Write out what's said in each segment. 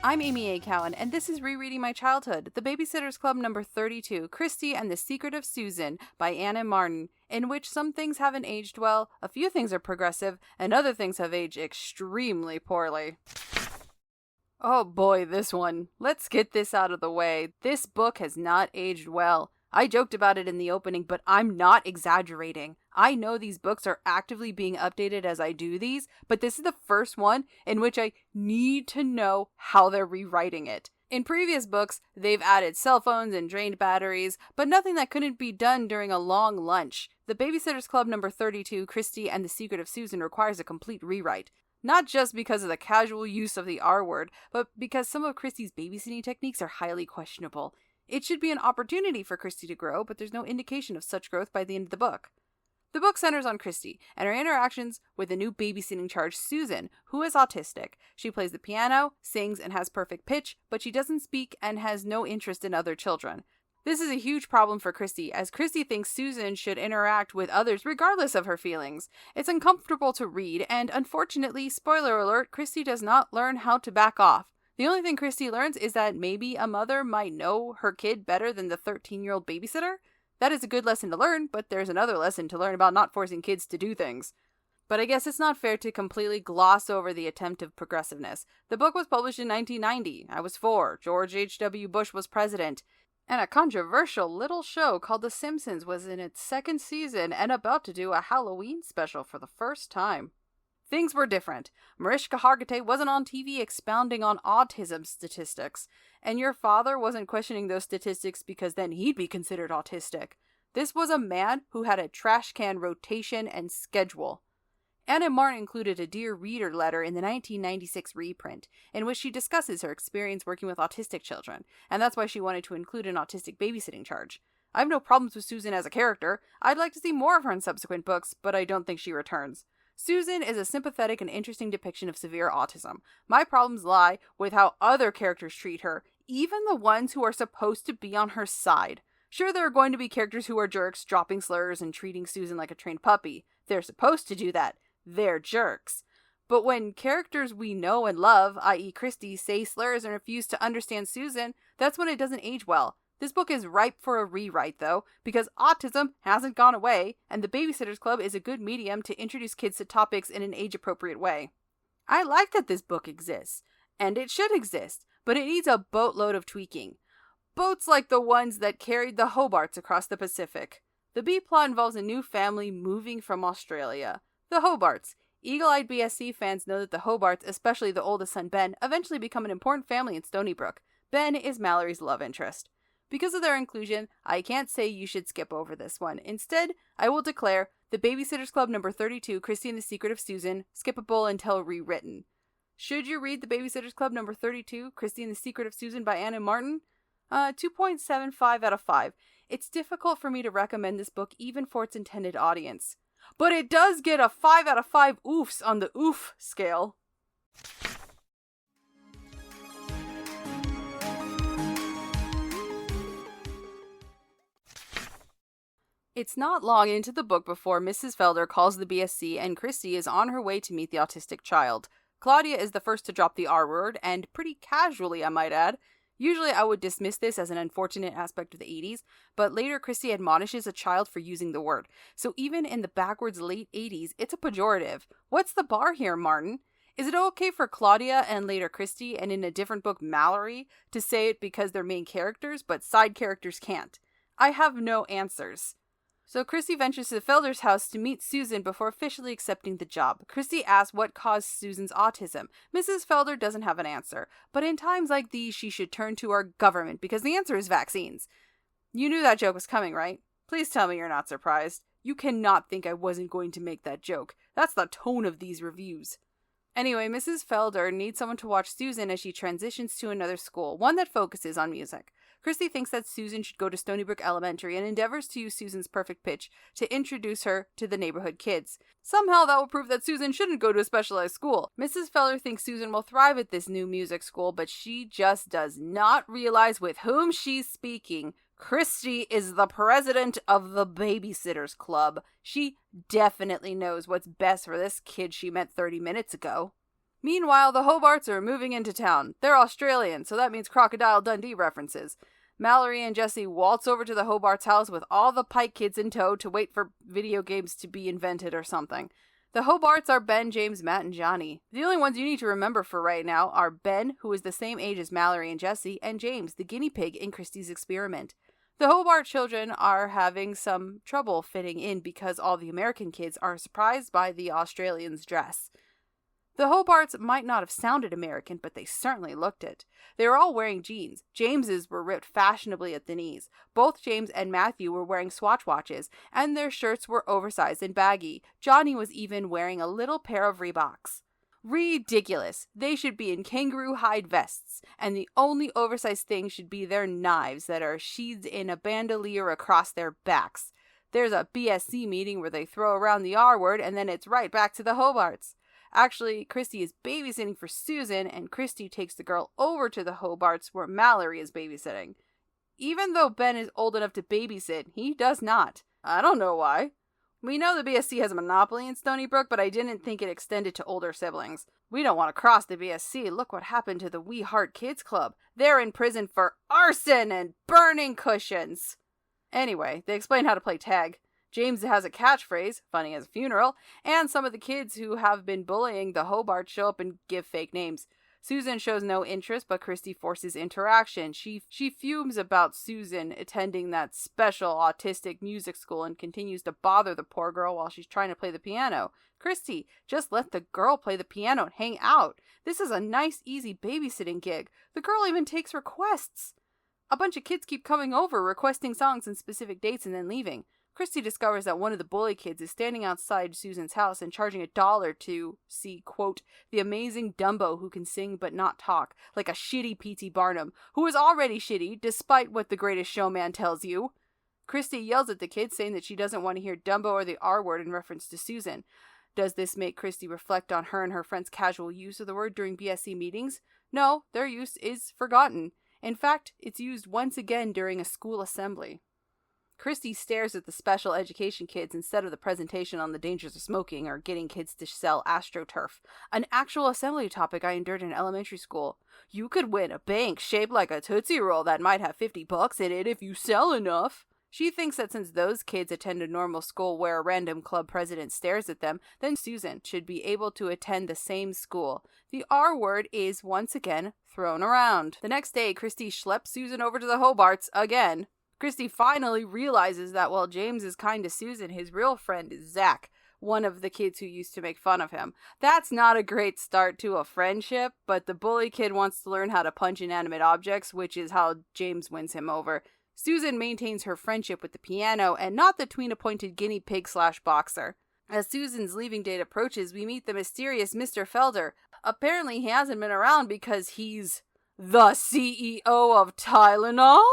I'm Amy A. Cowan, and this is Rereading My Childhood, the Babysitter's Club number 32, Kristy and the Secret of Susan by Anna Martin, in which some things haven't aged well, a few things are progressive, and other things have aged extremely poorly. Oh boy, this one. Let's get this out of the way. This book has not aged well. I joked about it in the opening, but I'm not exaggerating. I know these books are actively being updated as I do these, but this is the first one in which I need to know how they're rewriting it. In previous books, they've added cell phones and drained batteries, but nothing that couldn't be done during a long lunch. The Babysitter's Club number 32, Kristy and the Secret of Susan, requires a complete rewrite. Not just because of the casual use of the R word, but because some of Kristy's babysitting techniques are highly questionable. It should be an opportunity for Kristy to grow, but there's no indication of such growth by the end of the book. The book centers on Kristy and her interactions with the new babysitting charge, Susan, who is autistic. She plays the piano, sings, and has perfect pitch, but she doesn't speak and has no interest in other children. This is a huge problem for Kristy, as Kristy thinks Susan should interact with others regardless of her feelings. It's uncomfortable to read, and unfortunately, spoiler alert, Kristy does not learn how to back off. The only thing Kristy learns is that maybe a mother might know her kid better than the 13-year-old babysitter. That is a good lesson to learn, but there's another lesson to learn about not forcing kids to do things. But I guess it's not fair to completely gloss over the attempt of progressiveness. The book was published in 1990. I was 4. George H.W. Bush was president. And a controversial little show called The Simpsons was in its second season and about to do a Halloween special for the first time. Things were different. Mariska Hargitay wasn't on TV expounding on autism statistics, and your father wasn't questioning those statistics because then he'd be considered autistic. This was a man who had a trash can rotation and schedule. Anna Martin included a Dear Reader letter in the 1996 reprint, in which she discusses her experience working with autistic children, and that's why she wanted to include an autistic babysitting charge. I have no problems with Susan as a character. I'd like to see more of her in subsequent books, but I don't think she returns. Susan is a sympathetic and interesting depiction of severe autism. My problems lie with how other characters treat her, even the ones who are supposed to be on her side. Sure, there are going to be characters who are jerks, dropping slurs and treating Susan like a trained puppy. They're supposed to do that. They're jerks. But when characters we know and love, i.e. Kristy, say slurs and refuse to understand Susan, that's when it doesn't age well. This book is ripe for a rewrite, though, because autism hasn't gone away, and the Babysitter's Club is a good medium to introduce kids to topics in an age-appropriate way. I like that this book exists, and it should exist, but it needs a boatload of tweaking. Boats like the ones that carried the Hobarts across the Pacific. The B-plot involves a new family moving from Australia. The Hobarts. Eagle-eyed BSC fans know that the Hobarts, especially the oldest son Ben, eventually become an important family in Stony Brook. Ben is Mallory's love interest. Because of their inclusion, I can't say you should skip over this one. Instead, I will declare The Babysitter's Club number 32, Kristy and the Secret of Susan, skippable until rewritten. Should you read The Babysitter's Club number 32, Kristy and the Secret of Susan by Anna Martin? 2.75 out of 5. It's difficult for me to recommend this book even for its intended audience. But it does get a 5 out of 5 oofs on the oof scale. It's not long into the book before Mrs. Felder calls the BSC and Kristy is on her way to meet the autistic child. Claudia is the first to drop the R word, and pretty casually, I might add. Usually I would dismiss this as an unfortunate aspect of the 80s, but later Kristy admonishes a child for using the word. So even in the backwards late 80s, it's a pejorative. What's the bar here, Martin? Is it okay for Claudia and later Kristy, and in a different book Mallory, to say it because they're main characters, but side characters can't? I have no answers. So Kristy ventures to the Felder's house to meet Susan before officially accepting the job. Kristy asks what caused Susan's autism. Mrs. Felder doesn't have an answer, but in times like these she should turn to our government because the answer is vaccines. You knew that joke was coming, right? Please tell me you're not surprised. You cannot think I wasn't going to make that joke. That's the tone of these reviews. Anyway, Mrs. Felder needs someone to watch Susan as she transitions to another school, one that focuses on music. Kristy thinks that Susan should go to Stony Brook Elementary and endeavors to use Susan's perfect pitch to introduce her to the neighborhood kids. Somehow that will prove that Susan shouldn't go to a specialized school. Mrs. Felder thinks Susan will thrive at this new music school, but she just does not realize with whom she's speaking. Kristy is the president of the Babysitter's Club. She definitely knows what's best for this kid she met 30 minutes ago. Meanwhile, the Hobarts are moving into town. They're Australian, so that means Crocodile Dundee references. Mallory and Jesse waltz over to the Hobarts' house with all the Pike kids in tow to wait for video games to be invented or something. The Hobarts are Ben, James, Matt, and Johnny. The only ones you need to remember for right now are Ben, who is the same age as Mallory and Jesse, and James, the guinea pig in Kristy's experiment. The Hobart children are having some trouble fitting in because all the American kids are surprised by the Australians' dress. The Hobarts might not have sounded American, but they certainly looked it. They were all wearing jeans. James's were ripped fashionably at the knees. Both James and Matthew were wearing Swatch watches, and their shirts were oversized and baggy. Johnny was even wearing a little pair of Reeboks. Ridiculous. They should be in kangaroo hide vests, and the only oversized thing should be their knives that are sheathed in a bandolier across their backs. There's a BSC meeting where they throw around the R word, and then it's right back to the Hobarts. Actually, Kristy is babysitting for Susan, and Kristy takes the girl over to the Hobarts where Mallory is babysitting. Even though Ben is old enough to babysit, he does not. I don't know why. We know the BSC has a monopoly in Stony Brook, but I didn't think it extended to older siblings. We don't want to cross the BSC. Look what happened to the We Heart Kids Club. They're in prison for arson and burning cushions. Anyway, they explain how to play tag. James has a catchphrase, funny as a funeral, and some of the kids who have been bullying the Hobart show up and give fake names. Susan shows no interest, but Kristy forces interaction. She fumes about Susan attending that special autistic music school and continues to bother the poor girl while she's trying to play the piano. Kristy, just let the girl play the piano and hang out. This is a nice, easy babysitting gig. The girl even takes requests. A bunch of kids keep coming over, requesting songs and specific dates and then leaving. Kristy discovers that one of the bully kids is standing outside Susan's house and charging $1 to see, quote, the amazing Dumbo who can sing but not talk, like a shitty P.T. Barnum, who is already shitty, despite what the Greatest Showman tells you. Kristy yells at the kid, saying that she doesn't want to hear Dumbo or the R word in reference to Susan. Does this make Kristy reflect on her and her friends' casual use of the word during BSC meetings? No, their use is forgotten. In fact, it's used once again during a school assembly. Kristy stares at the special education kids instead of the presentation on the dangers of smoking or getting kids to sell AstroTurf, an actual assembly topic I endured in elementary school. You could win a bank shaped like a Tootsie Roll that might have $50 in it if you sell enough. She thinks that since those kids attend a normal school where a random club president stares at them, then Susan should be able to attend the same school. The R word is once again thrown around. The next day, Kristy schleps Susan over to the Hobarts again. Kristy finally realizes that while James is kind to Susan, his real friend is Zach, one of the kids who used to make fun of him. That's not a great start to a friendship, but the bully kid wants to learn how to punch inanimate objects, which is how James wins him over. Susan maintains her friendship with the piano and not the tween-appointed guinea pig/boxer. As Susan's leaving date approaches, we meet the mysterious Mr. Felder. Apparently he hasn't been around because he's the CEO of Tylenol?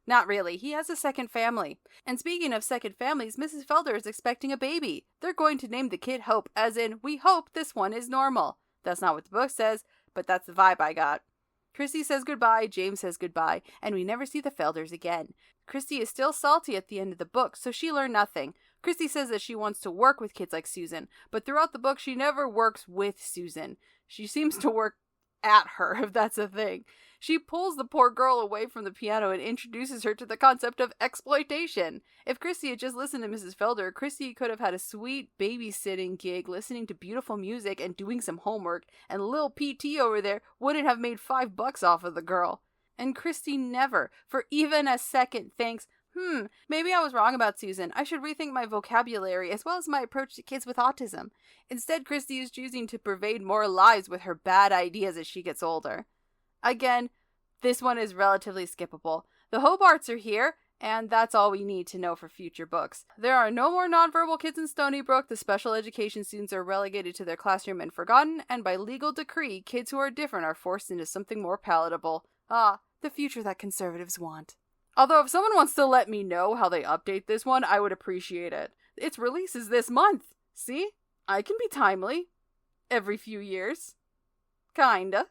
Not really. He has a second family. And speaking of second families, Mrs. Felder is expecting a baby. They're going to name the kid Hope, as in, we hope this one is normal. That's not what the book says, but that's the vibe I got. Kristy says goodbye, James says goodbye, and we never see the Felders again. Kristy is still salty at the end of the book, so she learned nothing. Kristy says that she wants to work with kids like Susan, but throughout the book she never works with Susan. She seems to work at her, if that's a thing. She pulls the poor girl away from the piano and introduces her to the concept of exploitation. If Kristy had just listened to Mrs. Felder, Kristy could have had a sweet babysitting gig, listening to beautiful music and doing some homework, and Lil PT over there wouldn't have made $5 off of the girl. And Kristy never, for even a second, thinks, maybe I was wrong about Susan. I should rethink my vocabulary as well as my approach to kids with autism. Instead, Kristy is choosing to pervade more lives with her bad ideas as she gets older. Again, this one is relatively skippable. The Hobarts are here, and that's all we need to know for future books. There are no more nonverbal kids in Stony Brook. The special education students are relegated to their classroom and forgotten, and by legal decree, kids who are different are forced into something more palatable. Ah, the future that conservatives want. Although if someone wants to let me know how they update this one, I would appreciate it. Its release is this month. See? I can be timely. Every few years. Kinda.